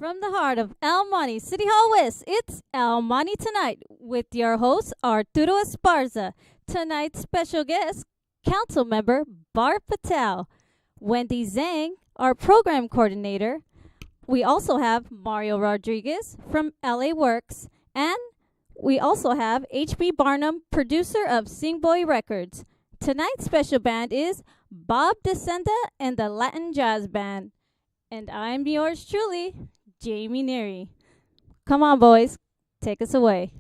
From the heart of El Monte, City Hall West, it's El Monte Tonight with your host, Arturo Esparza. Tonight's special guest, Council Member Bar Patel. Wendy Zhang, our program coordinator. We also have Mario Rodriguez from LA Works. And we also have H.B. Barnum, producer of Sing Boy Records. Tonight's special band is Bob DeSenda and the Latin Jazz Band. And I'm yours truly, Jamie Neary. Come on, boys. Take us away.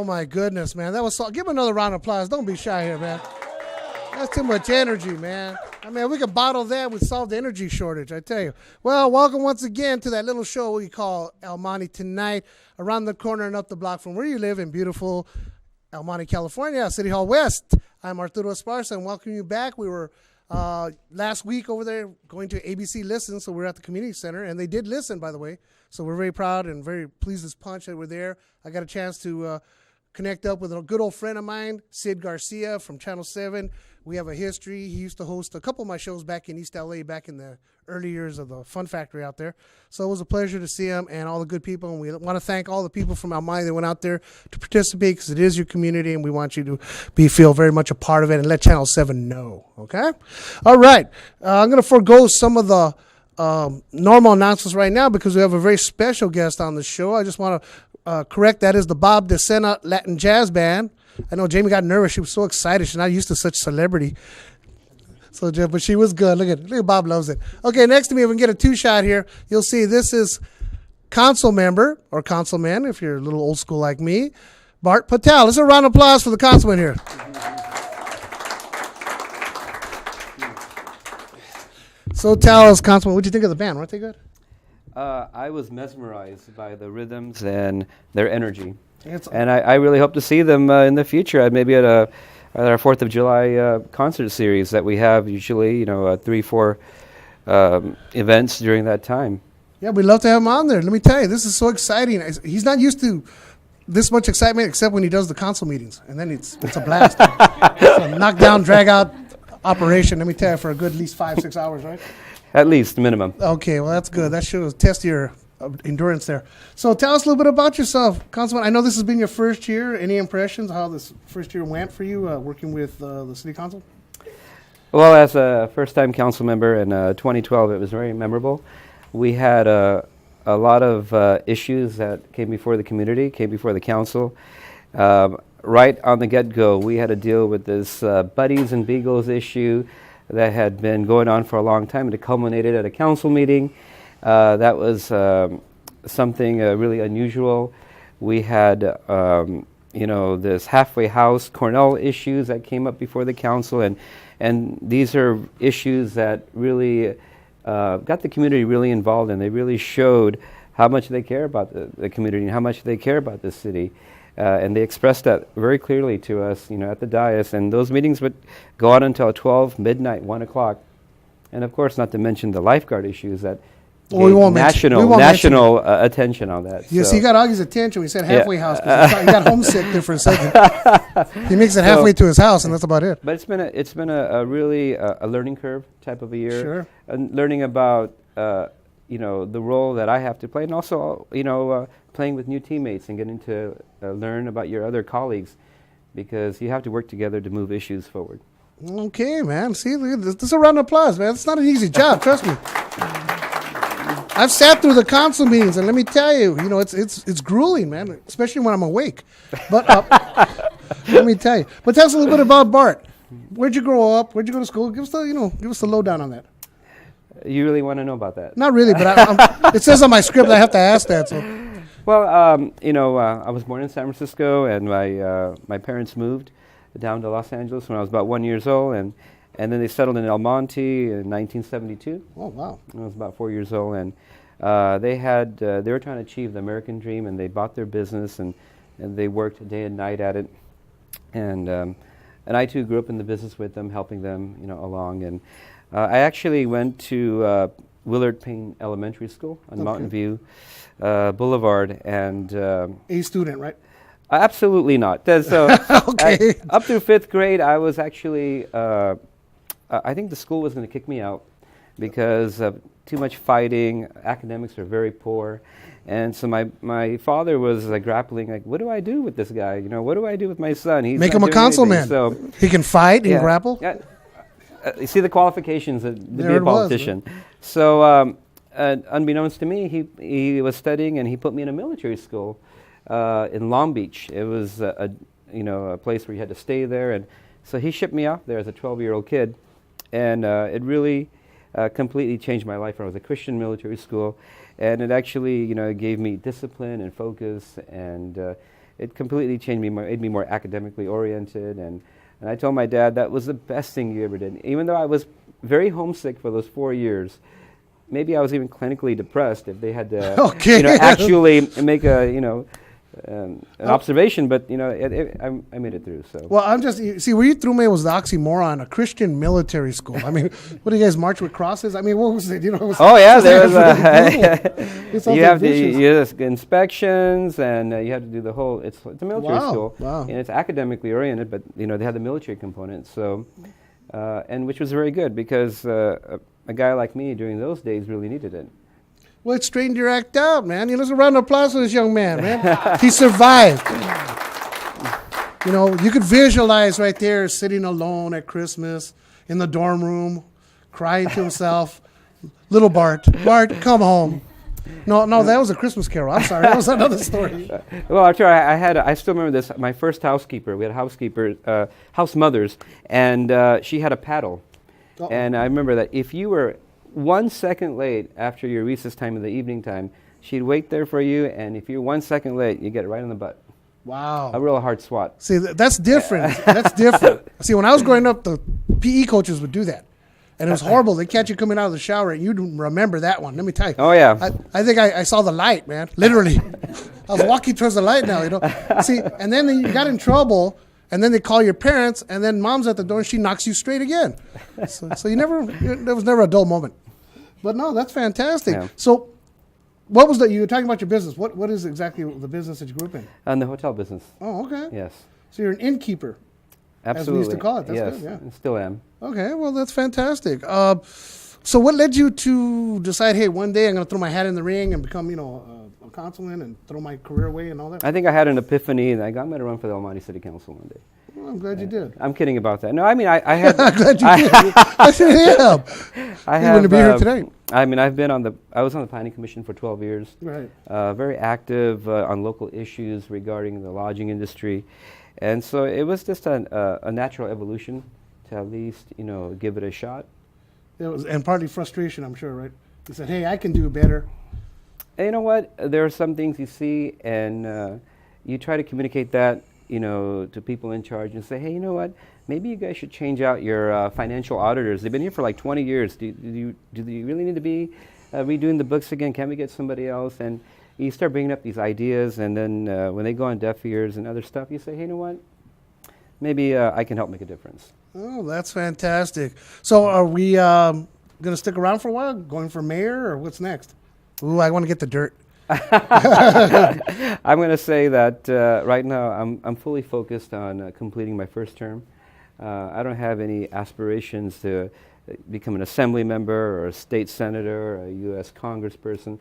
Oh my goodness, man. That was so. Give him another round of applause. Don't be shy here, man. That's too much energy, man. I mean, we could bottle that. We'd solve the energy shortage, I tell you. Well, welcome once again to that little show we call El Monte Tonight, around the corner and up the block from where you live in beautiful El Monte, California, City Hall West. I'm Arturo Esparza, and welcome you back. We were Last week over there, going to ABC Listen, so we're at the community center, and they did listen, by the way. So we're very proud and very pleased as punch that we're there. I got a chance to connect up with a good old friend of mine, Sid Garcia from Channel 7. We have a history. He used to host a couple of my shows back in East LA back in the early years of the Fun Factory out there. So it was a pleasure to see him and all the good people. And we want to thank all the people from El Monte that went out there to participate because it is your community and we want you to feel very much a part of it and let Channel 7 know. Okay? All right. I'm going to forego some of the normal announcements right now because we have a very special guest on the show. I just want to correct that is the Bob DeSena Latin Jazz Band. I know Jamie got nervous. She was so excited. She's not used to such celebrity. So, but she was good. Look at Bob loves it. Okay, next to me, if we can get a two-shot here, you'll see this is council member or councilman, if you're a little old school like me, Bart Patel. Let's have a round of applause for the councilman here. So tell us, councilman, what did you think of the band? Weren't they good? I was mesmerized by the rhythms and their energy. And I really hope to see them in the future, maybe at our 4th of July concert series that we have usually, 3-4 events during that time. Yeah, we'd love to have him on there. Let me tell you, this is so exciting. He's not used to this much excitement except when he does the council meetings, and then it's a blast. It's a knockdown, drag-out operation, let me tell you, for a good at least 5-6 hours, right? At least, minimum. Okay, well, that's good. That shows test your endurance there. So tell us a little bit about yourself, Councilman. I know this has been your first year. Any impressions how this first year went for you working with the city council? Well, as a first-time council member in 2012, it was very memorable. We had a lot of issues that came before the community, came before the council. Right on the get-go, we had to deal with this Buddies and Beagles issue that had been going on for a long time, and it culminated at a council meeting. That was something really unusual. We had, this halfway house Cornell issues that came up before the council, and these are issues that really got the community really involved, and they really showed how much they care about the community and how much they care about the city. And they expressed that very clearly to us, at the dais. And those meetings would go on until 12, midnight, 1 o'clock. And of course, not to mention the lifeguard issues that national attention on that. Yes, so he got Augie's attention. We said halfway house. He got homesick there for a second. He makes it halfway to his house, and that's about it. But it's been a really a learning curve type of a year. Sure. And learning about the role that I have to play, and also playing with new teammates and getting to learn about your other colleagues, because you have to work together to move issues forward. Okay, man. See, this is a round of applause, man. It's not an easy job, trust me. I've sat through the council meetings, and let me tell you, it's grueling, man, especially when I'm awake. But let me tell you. But tell us a little bit about Bart. Where'd you grow up? Where'd you go to school? Give us the lowdown on that. You really want to know about that? Not really, but it says on my script I have to ask that. So. Well, I was born in San Francisco, and my parents moved down to Los Angeles when I was about 1 year old, and then they settled in El Monte in 1972. Oh, wow. I was about 4 years old, and they were trying to achieve the American dream, and they bought their business, and they worked day and night at it. And I, too, grew up in the business with them, helping them, along. And I actually went to Willard Payne Elementary School on Mountain View Boulevard. And A student, right? Absolutely not. So okay. Up through 5th grade, I was actually, I think the school was going to kick me out because of too much fighting. Academics were very poor. And so my father was grappling, what do I do with this guy? What do I do with my son? He's Make him a councilman. So he can fight and grapple? Yeah. You see the qualifications to be a politician. So unbeknownst to me, he was studying, and he put me in a military school in Long Beach. It was a place where you had to stay there, and so he shipped me off there as a 12-year-old kid, and it really completely changed my life. I was a Christian military school, and it actually gave me discipline and focus, and it completely changed me, made me more academically oriented, and I told my dad that was the best thing you ever did. Even though I was very homesick for those 4 years, maybe I was even clinically depressed if they had to actually make a an observation, but I made it through. So Well, I'm just see where you threw me was the oxymoron, a Christian military school. I mean, what do you guys march with crosses? I mean, what was it? It was, oh yeah, it was there's like you have vicious. the inspections, and you have to do the whole. It's a military Wow, school, wow. and it's academically oriented, but they have the military component. So, and which was very good because a guy like me during those days really needed it. Well, it straightened your act out, man. Let's a round of applause for this young man, man. He survived. You could visualize right there sitting alone at Christmas in the dorm room, crying to himself. Little Bart, come home. No, that was a Christmas Carol. I'm sorry, that was another story. Well, I'm sure I still remember this. My first housekeeper, we had house mothers, and she had a paddle. Uh-oh. And I remember that if you were 1 second late after your recess time in the evening time, she'd wait there for you, and if you're 1 second late, you get it right on the butt. Wow. A real hard swat. See, that's different. That's different. See, when I was growing up, the PE coaches would do that. And it was horrible. They catch you coming out of the shower, and you'd remember that one. Let me tell you. Oh, yeah. I think I saw the light, man. Literally. I was walking towards the light now, See, and then you got in trouble, and then they call your parents, and then mom's at the door, and she knocks you straight again. So there was never a dull moment. But no, that's fantastic. Yeah. So what was you were talking about your business. What is exactly the business that you grew up in? The hotel business. Oh, okay. Yes. So you're an innkeeper. Absolutely. As we used to call it. That's yes, good, yeah. I still am. Okay, well, that's fantastic. So what led you to decide, hey, one day I'm going to throw my hat in the ring and become, a councilman and throw my career away and all that? I think I had an epiphany, and I got me to run for the El Monte City Council one day. Well, I'm glad you did. I'm kidding about that. No, I mean, I had... I'm glad you did. I should have. You wouldn't be here today. I mean, I was on the Planning Commission for 12 years. Right. Very active on local issues regarding the lodging industry. And so it was just a natural evolution to at least, give it a shot. It was, and partly frustration, I'm sure, right? You said, hey, I can do better. And you know what? There are some things you see, and you try to communicate that, to people in charge and say, hey, you know what? Maybe you guys should change out your financial auditors. They've been here for like 20 years. Do you really need to be redoing the books again? Can we get somebody else? And you start bringing up these ideas, and then when they go on deaf ears and other stuff, you say, hey, you know what? Maybe I can help make a difference. Oh, that's fantastic. So are we going to stick around for a while, going for mayor, or what's next? Ooh, I want to get the dirt. I'm going to say that right now I'm fully focused on completing my first term. I don't have any aspirations to become an assembly member or a state senator or a U.S. congressperson.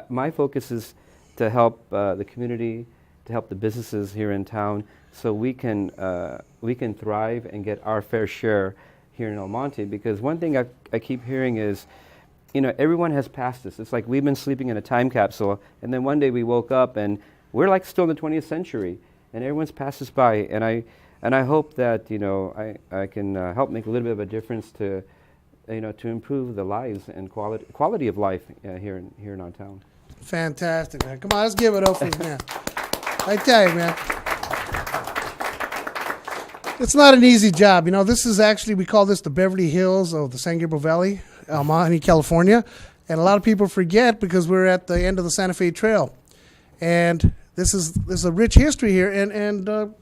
My focus is to help the community, to help the businesses here in town, so we can thrive and get our fair share here in El Monte. Because one thing I keep hearing is, everyone has passed us. It's like we've been sleeping in a time capsule, and then one day we woke up and we're like still in the 20th century, and everyone's passed us by. And I hope that I can help make a little bit of a difference to improve the lives and quality of life here in our town. Fantastic, man. Come on, let's give it up for this man. I tell you, man. It's not an easy job. This is actually, we call this the Beverly Hills of the San Gabriel Valley, El Monte, California. And a lot of people forget because we're at the end of the Santa Fe Trail. And there's a rich history here. And the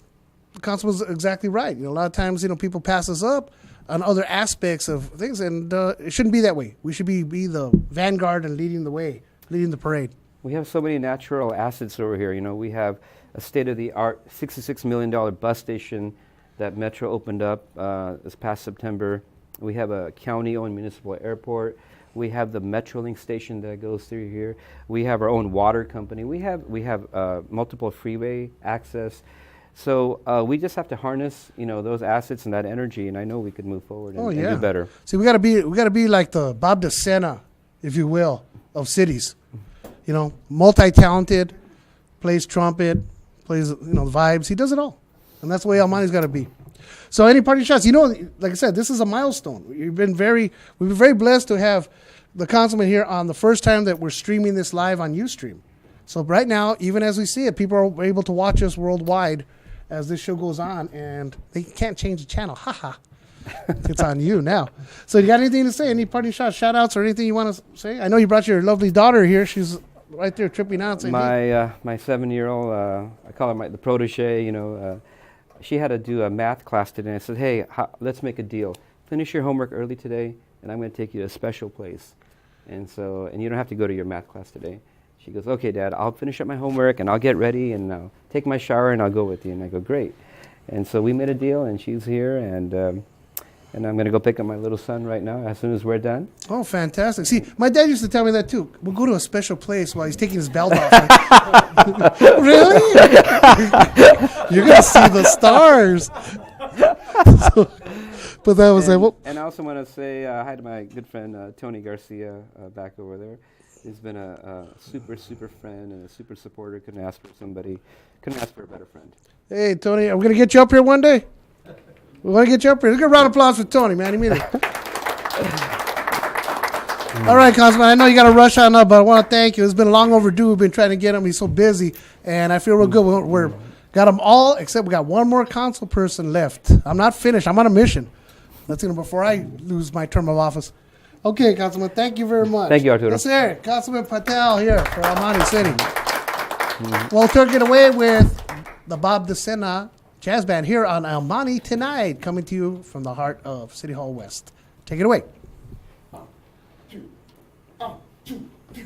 councilman's exactly right. A lot of times, people pass us up on other aspects of things. And it shouldn't be that way. We should be the vanguard and leading the way, leading the parade. We have so many natural assets over here. We have a state-of-the-art $66 million bus station that Metro opened up this past September. We have a county-owned municipal airport. We have the Metrolink station that goes through here. We have our own water company. We have multiple freeway access. So we just have to harness, those assets and that energy, and I know we could move forward and do better. See, we gotta be like the Bob DeSena, if you will, of cities. Multi-talented, plays trumpet, plays the vibes. He does it all. And that's the way El Monte's got to be. So any parting shots? Like I said, this is a milestone. We've been very blessed to have the councilman here on the first time that we're streaming this live on Ustream. So right now, even as we see it, people are able to watch us worldwide as this show goes on, and they can't change the channel. Haha. It's on you now. So you got anything to say? Any parting shots, shout outs, or anything you want to say? I know you brought your lovely daughter here. She's right there tripping out. Saying, My 7-year-old, I call her the protege. She had to do a math class today. I said, hey, let's make a deal. Finish your homework early today, and I'm going to take you to a special place. And you don't have to go to your math class today. She goes, okay, Dad, I'll finish up my homework, and I'll get ready, and I'll take my shower, and I'll go with you. And I go, great. And so we made a deal, and she's here, and I'm going to go pick up my little son right now as soon as we're done. Oh, fantastic. See, my dad used to tell me that, too. We'll go to a special place while he's taking his belt off. Really? You're going to see the stars. But that was like, well. And I also want to say hi to my good friend Tony Garcia back over there. He's been a super, super friend and a super supporter. Couldn't ask for a better friend. Hey, Tony, are we going to get you up here one day? We want to get you up here. Let's get a round of applause for Tony, man. He mean it. All right, Councilman, I know you got to rush on up, but I want to thank you. It's been long overdue. We've been trying to get him. He's so busy, and I feel real good. We're got them all, except we got one more council person left. I'm not finished. I'm on a mission. That's before I lose my term of office. Okay, Councilman, thank you very much. Thank you, Arturo. Let's hear it. Councilman Patel here for El Monte City. We'll take it away with the Bob DeSena Jazz Band here on El Monte Tonight, coming to you from the heart of City Hall West. Take it away. 1, 2, 1, 2, 3.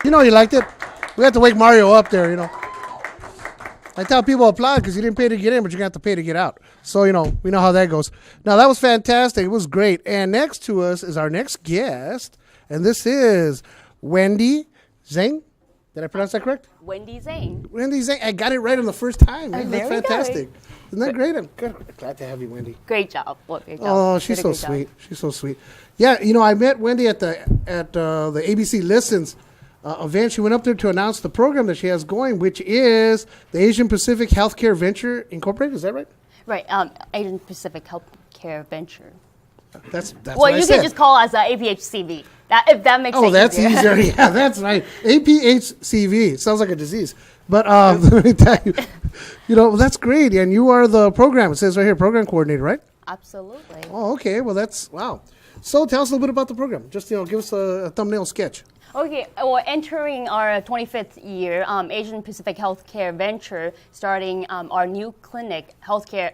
You know you liked it. We had to wake Mario up there, you know. I tell people applaud because you didn't pay to get in, but you're going to have to pay to get out. So, you know, we know how that goes. Now, that was fantastic. It was great. And next to us is our next guest, and this is Wendy Zhang. Did I pronounce that correct? Wendy Zhang. Wendy Zhang. I got it right on the first time. Man. That's There we go. fantastic. Isn't that great? I'm glad to have you, Wendy. Great job. Well, great job. Oh, she's so sweet. She's so sweet. Yeah, you know, I met Wendy at the ABC Listens event. She went up there to announce the program that she has going, which is the Asian Pacific Healthcare Venture Incorporated. Is that right? Right. Asian Pacific Healthcare Venture. That's Well, what I you said. can just call us APHCV. If that makes Oh, it that's easier. easier. Yeah, that's right. APHCV. Sounds like a disease. But let me tell you, you know, that's great. And you are the program. It says right here, program coordinator, right? Absolutely. Oh, okay. Well, that's, wow. So tell us a little bit about the program. Just, you know, give us a thumbnail sketch. Okay, well, entering our 25th year, Asian Pacific Healthcare Venture, starting our new clinic, healthcare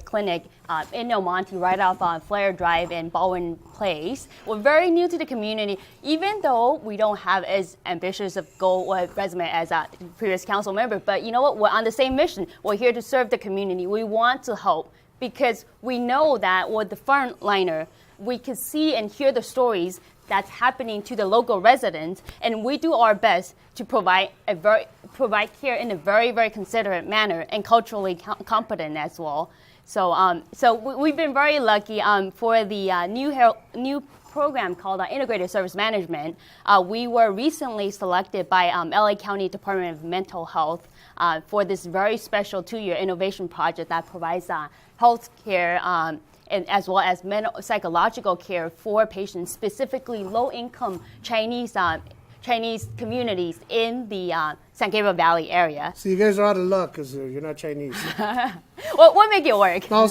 clinic in Monte, right off on Flair Drive in Baldwin Place. We're very new to the community, even though we don't have as ambitious of goal or resume as a previous council member. But you know what? We're on the same mission. We're here to serve the community. We want to help because we know that with the frontliner, we can see and hear the stories that's happening to the local residents, and we do our best to provide care in a very, very considerate manner and culturally competent as well. So we've been very lucky for the new program called Integrated Service Management. We were recently selected by LA County Department of Mental Health for this very special 2-year innovation project that provides health care and as well as psychological care for patients, specifically low-income Chinese communities in the San Gabriel Valley area. So you guys are out of luck because you're not Chinese. We'll make it work. No,